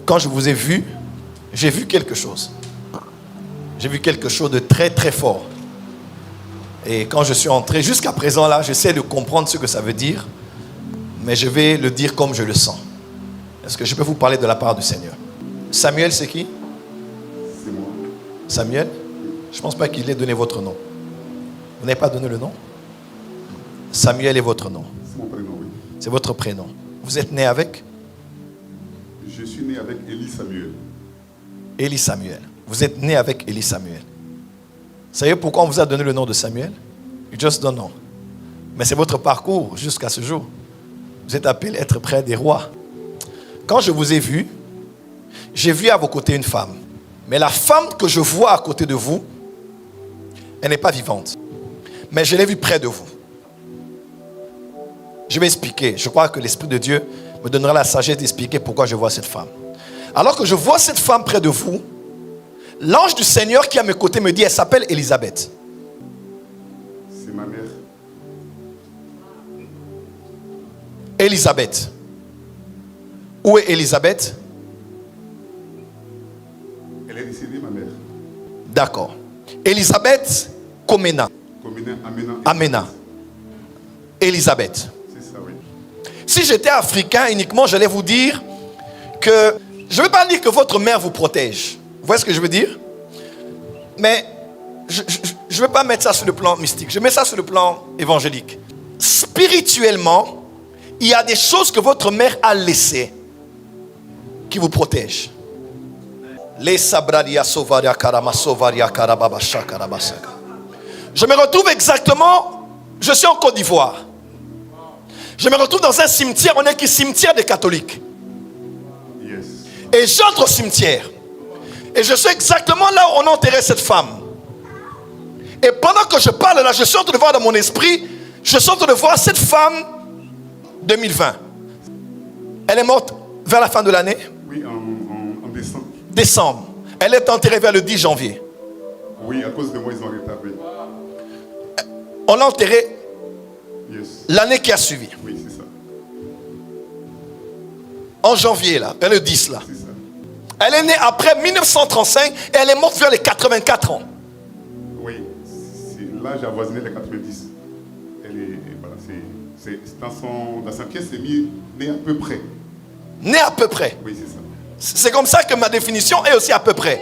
quand je vous ai vu, j'ai vu quelque chose. J'ai vu quelque chose de très très fort. Et quand je suis entré, jusqu'à présent là, j'essaie de comprendre ce que ça veut dire, mais je vais le dire comme je le sens. Est-ce que je peux vous parler de la part du Seigneur? Samuel, c'est qui? C'est moi. Samuel? Je ne pense pas qu'il ait donné votre nom. Vous n'avez pas donné le nom? Samuel est votre nom. C'est mon prénom, oui. C'est votre prénom. Vous êtes né avec? Je suis né avec Élie Samuel. Élie Samuel. Vous êtes né avec Élie Samuel. Vous savez pourquoi on vous a donné le nom de Samuel? You just don't know. Mais c'est votre parcours jusqu'à ce jour. Vous êtes appelé à être près des rois. Quand je vous ai vu, j'ai vu à vos côtés une femme. Mais la femme que je vois à côté de vous, elle n'est pas vivante. Mais je l'ai vue près de vous. Je vais expliquer. Je crois que l'Esprit de Dieu me donnera la sagesse d'expliquer pourquoi je vois cette femme. Alors que je vois cette femme près de vous, l'ange du Seigneur qui est à mes côtés me dit, elle s'appelle Élisabeth. C'est ma mère. Élisabeth. Où est Élisabeth? Elle est décédée, ma mère. D'accord. Élisabeth Komena. Amena. Élisabeth. C'est ça, oui. Si j'étais africain uniquement, j'allais vous dire que je ne veux pas dire que votre mère vous protège. Vous voyez ce que je veux dire? Mais je ne veux pas mettre ça sur le plan mystique. Je mets ça sur le plan évangélique. Spirituellement, il y a des choses que votre mère a laissées qui vous protègent. Les sabradia sovaria karama sovaria karababasha karabasaka. Je me retrouve exactement, je suis en Côte d'Ivoire. Je me retrouve dans un cimetière, on est qui cimetière des catholiques. Yes. Et j'entre au cimetière. Et je suis exactement là où on a enterré cette femme. Et pendant que je parle là, je suis en train de voir dans mon esprit, je suis en train de voir cette femme 2020. Elle est morte vers la fin de l'année? Oui, en décembre. Décembre. Elle est enterrée vers le 10 janvier. Oui, à cause de moi, ils ont rétabli. On l'a enterrée Yes. l'année qui a suivi. Oui, c'est ça. En janvier, là, vers le 10, là. C'est ça. Elle est née après 1935 et elle est morte vers les 84 ans. Oui, l'âge avoisiné les 90. Elle est, voilà, c'est dans sa pièce, c'est mis née à peu près. Née à peu près. Oui, c'est ça. C'est comme ça que ma définition est aussi à peu près.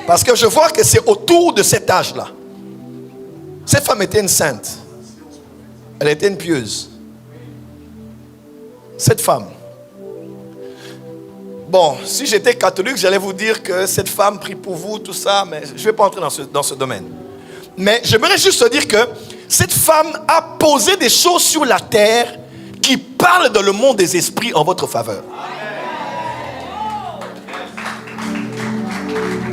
Parce que je vois que c'est autour de cet âge-là. Cette femme était une sainte. Elle était une pieuse. Cette femme. Bon, si j'étais catholique, j'allais vous dire que cette femme prie pour vous, tout ça, mais je ne vais pas entrer dans ce domaine. Mais j'aimerais juste dire que cette femme a posé des choses sur la terre qui parlent dans le monde des esprits en votre faveur.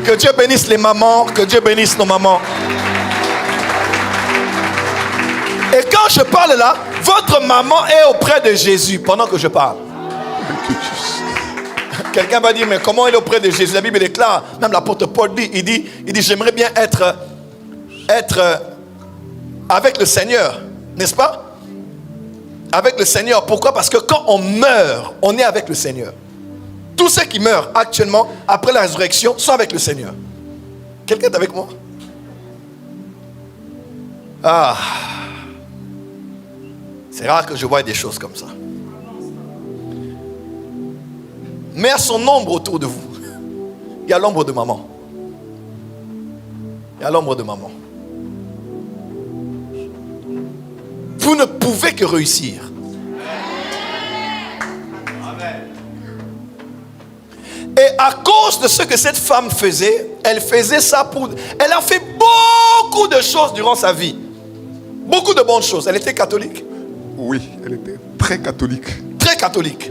Que Dieu bénisse les mamans, que Dieu bénisse nos mamans. Et quand je parle là, votre maman est auprès de Jésus pendant que je parle. Quelqu'un va dire, mais comment elle est auprès de Jésus? La Bible déclare, même l'apôtre Paul dit, il dit, j'aimerais bien être avec le Seigneur, n'est-ce pas? Avec le Seigneur. Pourquoi? Parce que quand on meurt, on est avec le Seigneur. Tous ceux qui meurent actuellement, après la résurrection, sont avec le Seigneur. Quelqu'un est avec moi? Ah, c'est rare que je voie des choses comme ça. Mais à son ombre autour de vous, il y a l'ombre de maman. Il y a l'ombre de maman. Vous ne pouvez que réussir. Et à cause de ce que cette femme faisait, elle faisait ça pour... Elle a fait beaucoup de choses durant sa vie. Beaucoup de bonnes choses. Elle était catholique? Oui, elle était très catholique. Très catholique.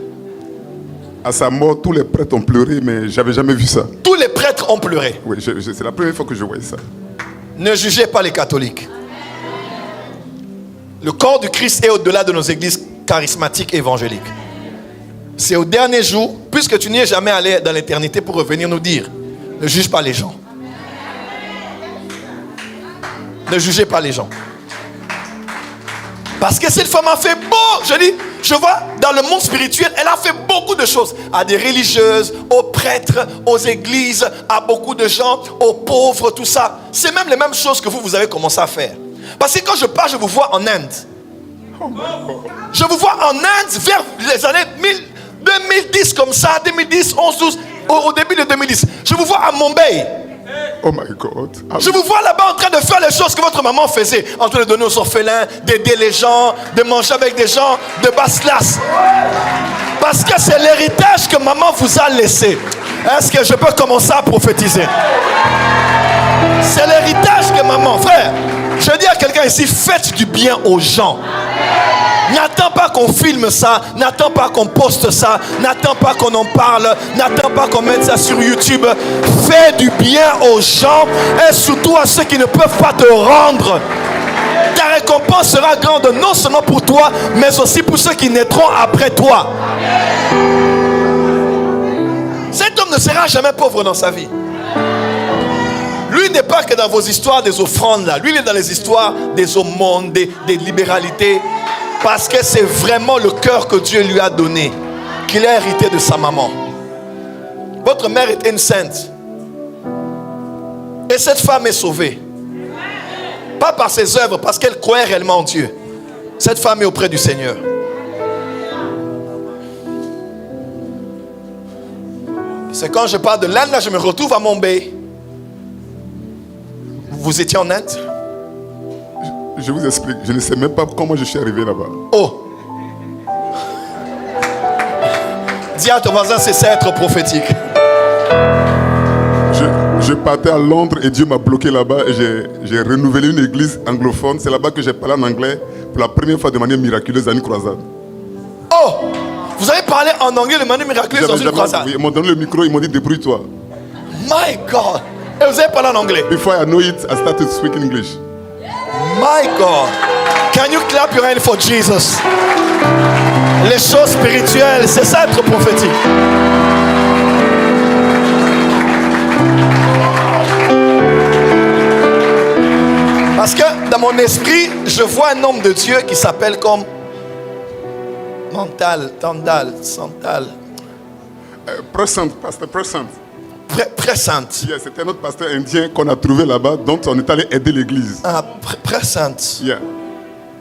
À sa mort, tous les prêtres ont pleuré, mais j'avais jamais vu ça. Tous les prêtres ont pleuré. Oui, c'est la première fois que je voyais ça. Ne jugez pas les catholiques. Le corps du Christ est au-delà de nos églises charismatiques et évangéliques. C'est au dernier jour, puisque tu n'y es jamais allé dans l'éternité pour revenir nous dire, ne juge pas les gens. Ne jugez pas les gens. Parce que cette femme a fait beau. Je dis, Je vois dans le monde spirituel, elle a fait beaucoup de choses. À des religieuses, aux prêtres, aux églises, à beaucoup de gens, aux pauvres, tout ça. C'est même les mêmes choses que vous avez commencé à faire. Parce que quand je pars, je vous vois en Inde. Je vous vois en Inde vers les années 2010 comme ça, 2010, 11, 12, au début de 2010. Je vous vois à Mumbai. Oh my God. Je vous vois là-bas en train de faire les choses que votre maman faisait. En train de donner aux orphelins, d'aider les gens, de manger avec des gens de basse classe. Parce que c'est l'héritage que maman vous a laissé. Est-ce que je peux commencer à prophétiser? C'est l'héritage que maman, frère. Je dis à quelqu'un ici, faites du bien aux gens. N'attends pas qu'on filme ça, n'attends pas qu'on poste ça, n'attends pas qu'on en parle, n'attends pas qu'on mette ça sur YouTube. Fais du bien aux gens et surtout à ceux qui ne peuvent pas te rendre. Ta récompense sera grande non seulement pour toi, mais aussi pour ceux qui naîtront après toi. Cet homme ne sera jamais pauvre dans sa vie. Lui n'est pas que dans vos histoires des offrandes là. Lui il est dans les histoires des aumônes, des libéralités. Parce que c'est vraiment le cœur que Dieu lui a donné, qu'il a hérité de sa maman. Votre mère était une sainte. Et cette femme est sauvée. Pas par ses œuvres, parce qu'elle croyait réellement en Dieu. Cette femme est auprès du Seigneur. C'est quand je parle de l'Inde, là, je me retrouve à Mumbai. Vous étiez en Inde? Je vous explique. Je ne sais même pas comment je suis arrivé là-bas. Oh! Dis à ton voisin, c'est ça être prophétique. Je partais à Londres et Dieu m'a bloqué là-bas et j'ai renouvelé une église anglophone. C'est là-bas que j'ai parlé en anglais pour la première fois de manière miraculeuse à une croisade. Oh! Vous avez parlé en anglais de manière miraculeuse dans une croisade? Ils m'ont donné le micro, ils m'ont dit débrouille-toi. My God! Et vous avez parlé en anglais? Before I know it, I started to speak English. My God! Can you clap your hand for Jesus? Les choses spirituelles, c'est ça être prophétique. Parce que dans mon esprit, je vois un homme de Dieu qui s'appelle comme Tandal. Pressant, pasteur Pressant. Pressante. Yeah, c'était un autre pasteur indien qu'on a trouvé là-bas, dont on est allé aider l'église. Ah, Pressante. Yeah.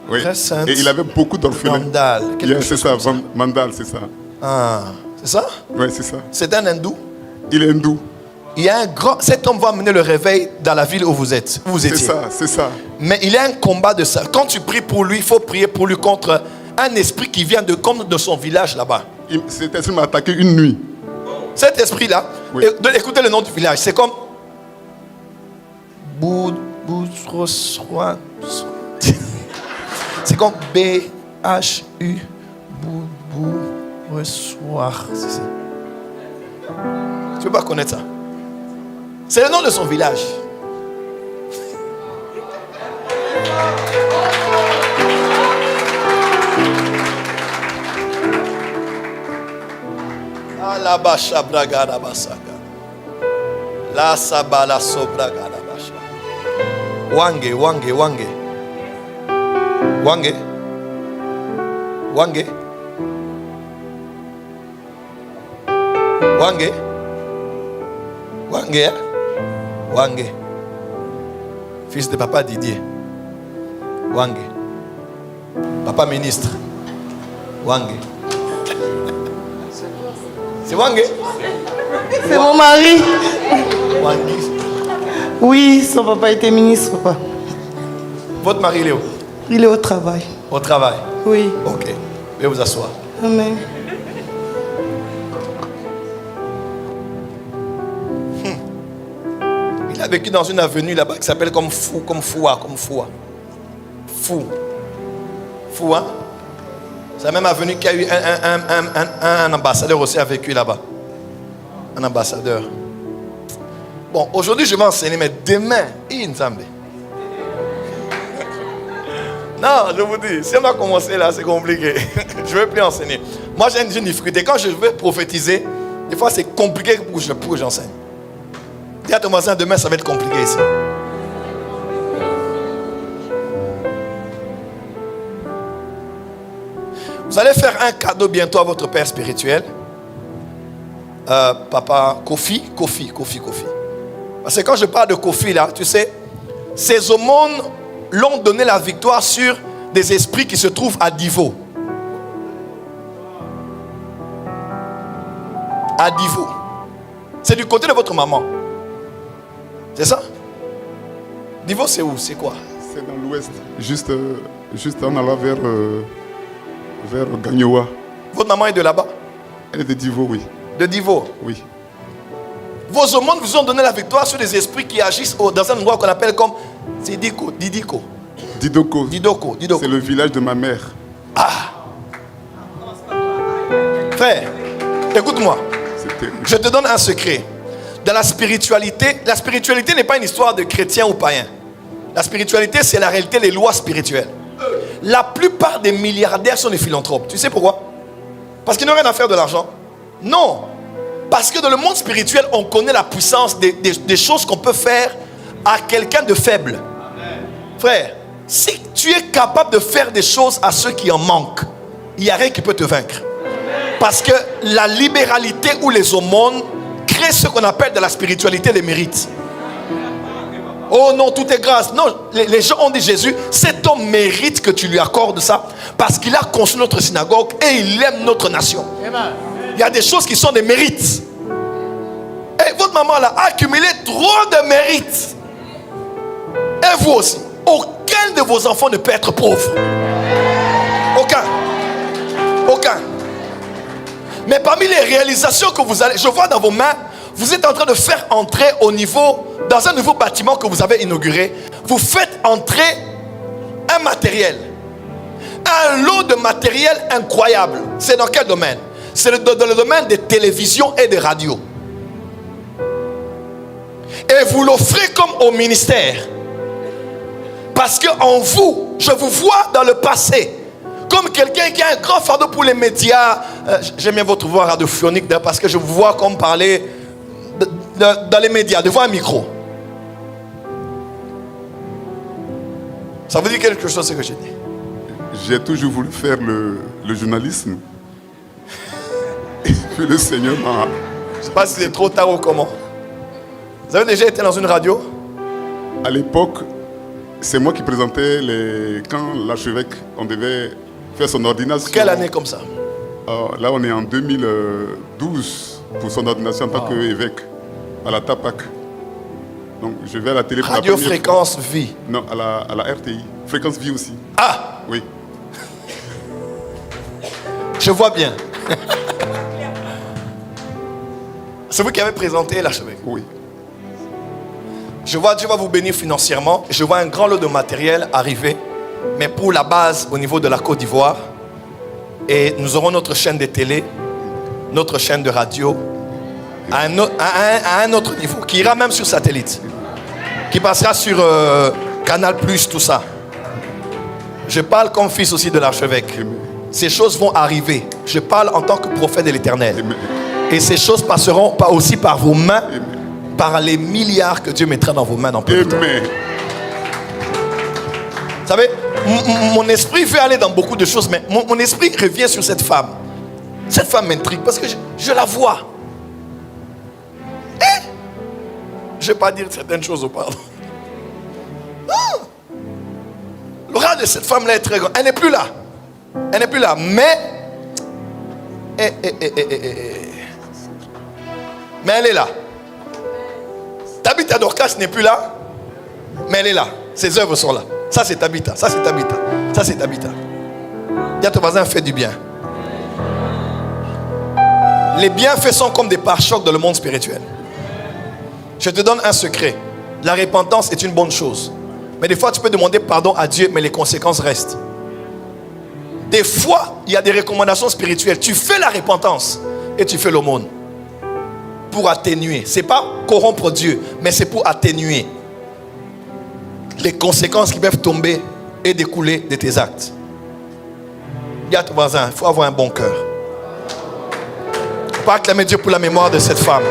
Oui. Pressant. Et il avait beaucoup d'orphelins. Mandal. Yeah, c'est ça, Mandal, c'est ça. Ah, c'est ça? Oui, c'est ça. C'est un hindou. Il est hindou. Il y a un grand. Cet homme va amener le réveil dans la ville où vous êtes. Où vous étiez. C'est ça. Mais il y a un combat de ça. Quand tu pries pour lui, il faut prier pour lui contre un esprit qui vient comme de son village là-bas. Cet esprit m'a attaqué une nuit. Cet esprit-là, oui. Écoutez le nom du village, c'est comme c'est comme B-H-U Boursoir. Tu ne peux pas connaître ça. C'est le nom de son village. La basha bragada basaga. La sabala sobragada basha. Wange. Fils de papa Didier. Wange. Papa ministre. Wange. C'est Wange? C'est mon mari. Wange. Oui, son papa était ministre, papa. Votre mari, il est où? Il est au travail. Au travail? Oui. Ok. Veuillez vous asseoir. Amen. Il a vécu dans une avenue là-bas qui s'appelle comme Foua. Fou, hein? C'est la même avenue qui a eu un ambassadeur aussi a vécu là-bas. Un ambassadeur. Bon, aujourd'hui je vais enseigner, mais demain, il Nzambe. Non, je vous dis, si on va commencer là, c'est compliqué. Je ne vais plus enseigner. Moi, j'ai une difficulté. Quand je veux prophétiser, des fois, c'est compliqué pour que j'enseigne. Dis à ton voisin, demain, ça va être compliqué ici. Vous allez faire un cadeau bientôt à votre père spirituel. Papa Kofi. Parce que quand je parle de Kofi là, tu sais, ces aumônes l'ont donné la victoire sur des esprits qui se trouvent à Divo. À Divo. C'est du côté de votre maman. C'est ça? Divo, c'est où? C'est quoi? C'est dans l'ouest, juste en allant vers Gagnoa. Votre maman est de là-bas? Elle est de Divo, oui. De Divo? Oui. Vos aumônes vous ont donné la victoire sur des esprits qui agissent dans un endroit qu'on appelle comme Didoko. Didoko. C'est le village de ma mère. Ah! Frère, écoute-moi. Je te donne un secret. Dans la spiritualité n'est pas une histoire de chrétien ou païen. La spiritualité, c'est la réalité des lois spirituelles. La plupart des milliardaires sont des philanthropes. Tu sais pourquoi? Parce qu'ils n'ont rien à faire de l'argent? Non. Parce que dans le monde spirituel, on connaît la puissance des choses qu'on peut faire à quelqu'un de faible. Frère, si tu es capable de faire des choses à ceux qui en manquent, il n'y a rien qui peut te vaincre. Parce que la libéralité ou les aumônes créent ce qu'on appelle de la spiritualité des mérites. Oh non, tout est grâce. Non, les gens ont dit Jésus, cet homme mérite que tu lui accordes ça parce qu'il a construit notre synagogue et il aime notre nation. Il y a des choses qui sont des mérites. Et votre maman a accumulé trop de mérites. Et vous aussi. Aucun de vos enfants ne peut être pauvre. Aucun. Mais parmi les réalisations que vous allez, je vois dans vos mains, vous êtes en train de faire entrer dans un nouveau bâtiment que vous avez inauguré, vous faites entrer un matériel. Un lot de matériel incroyable. C'est dans quel domaine? C'est dans le domaine des télévisions et des radios. Et vous l'offrez comme au ministère. Parce qu'en vous, je vous vois dans le passé comme quelqu'un qui a un grand fardeau pour les médias. J'aime bien votre voix radiophonique parce que je vous vois comme parler dans les médias, devant un micro. Ça veut dire quelque chose ce que j'ai dit? J'ai toujours voulu faire le journalisme. Et puis le Seigneur m'a... Je ne sais pas si c'est trop tard ou comment. Vous avez déjà été dans une radio? À l'époque, c'est moi qui présentais quand l'archevêque, on devait faire son ordination. Quelle année comme ça? Là, on est en 2012 pour son ordination en tant qu'évêque à la TAPAC. Donc, je vais à la télé. Radio Fréquence Vie. Non, à la RTI. Fréquence Vie aussi. Ah! Oui. Je vois bien. C'est vous qui avez présenté l'archevêque? Oui. Je vois Dieu va vous bénir financièrement. Je vois un grand lot de matériel arriver. Mais pour la base, au niveau de la Côte d'Ivoire. Et nous aurons notre chaîne de télé, notre chaîne de radio, à un autre niveau, qui ira même sur satellite. Qui passera sur Canal+, tout ça. Je parle comme fils aussi de l'archevêque. Ces choses vont arriver. Je parle en tant que prophète de l'Éternel. Et ces choses passeront aussi par vos mains, par les milliards que Dieu mettra dans vos mains dans peu de temps. Vous savez, mon esprit veut aller dans beaucoup de choses, mais mon esprit revient sur cette femme. Cette femme m'intrigue parce que je la vois. Et je ne vais pas dire certaines choses auparavant. L'aura de cette femme-là est très grande. Elle n'est plus là. Elle n'est plus là. Mais mais elle est là. Tabitha Dorcas n'est plus là, mais elle est là. Ses œuvres sont là. Ça c'est Tabitha, ça c'est Tabitha, ça c'est Tabitha. Dis à ton voisin, fais du bien. Les bienfaits sont comme des pare-chocs dans le monde spirituel. Je te donne un secret. La repentance est une bonne chose. Mais des fois tu peux demander pardon à Dieu, mais les conséquences restent. Des fois, il y a des recommandations spirituelles. Tu fais la repentance et tu fais l'aumône. Pour atténuer. Ce n'est pas corrompre Dieu, mais c'est pour atténuer les conséquences qui peuvent tomber et découler de tes actes. Dis à ton voisin, il faut avoir un bon cœur. Il faut acclamer Dieu pour la mémoire de cette femme.